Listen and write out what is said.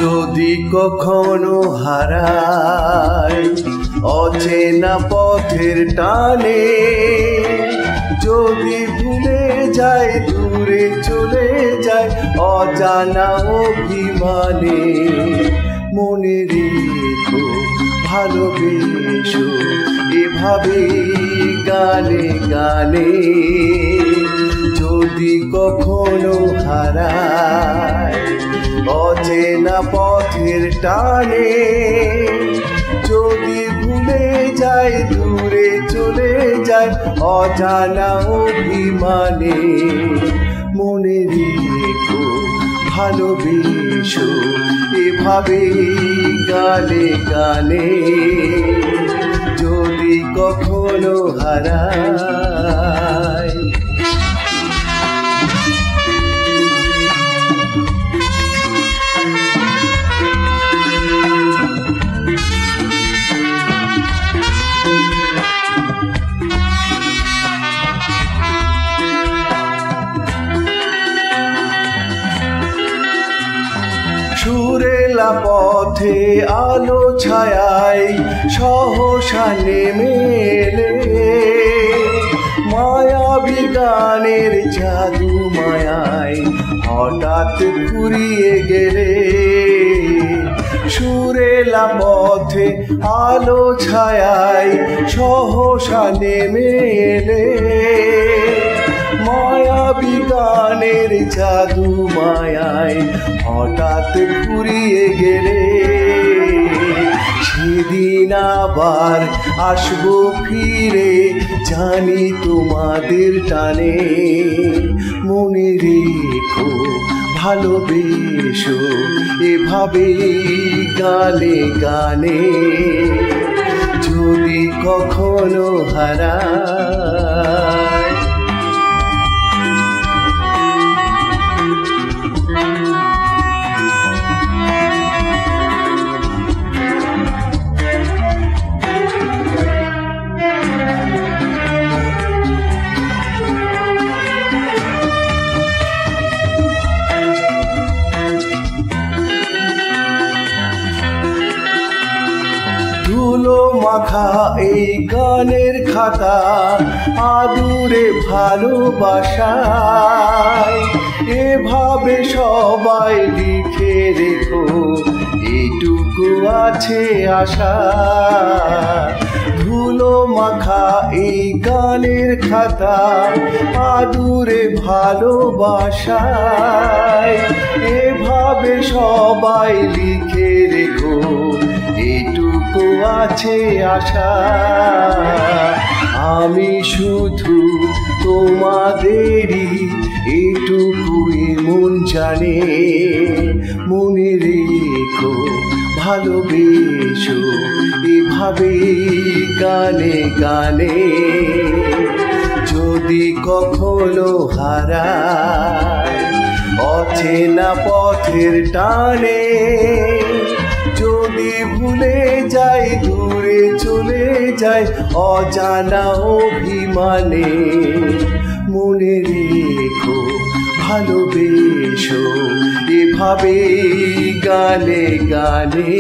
যদি কখনো হারাই অচেনা পথের টানে, যদি ভুলে যাই দূরে চলে যায় অজানা অভিমানে, মনে রেখো ভালোবেসো এভাবে গানে গানে। যদি কখনো হারাই অচেনা পথের টানে, যদি ভুলে যাই দূরে চলে যায় অজানা অভিমানে, মনে রেখো ভালোবেসো এভাবে গানে গানে। যদি কখনো হারাই সুরেলা পথে আলো ছায়ায় সহসা নেমে এলে, মায়াবী গানের জাদু মায়ায় হঠাৎ ফুরিয়ে গেলে। সুরেলা পথে আলো ছায়ায় সহসা নেমে এলে, মায়াবী গানের জাদু মায়ায় হঠাৎ ফুরিয়ে গেলে। সেদিন আবার আসবো ফিরে জানি তোমাদের টানে, মনে রেখো ভালোবেসো এভাবে গানে গানে। যদি কখনো হারাই ধুলো মাখা এই গানের খাতা আদুরে ভালোবাসায়, এভাবে সবাই লিখে রেখো এইটুকু আছে আশা। ধুলো মাখা এই গানের খাতা আদুরে ভালোবাসায়, এভাবে সবাই লিখে রেখো এইটুকু আছে আশা। আমি শুধু তোমাদেরই এইটুকুই মন জানে, মনে রেখো ভালোবেসো এভাবে গানে গানে। যদি কখনো হারাই অচেনা পথের টানে, যদি ভুলে যাই দূরে চলে যায় অজানা অভিমানে, মনে রেখো ভালোবেসো এভাবে গানে গানে।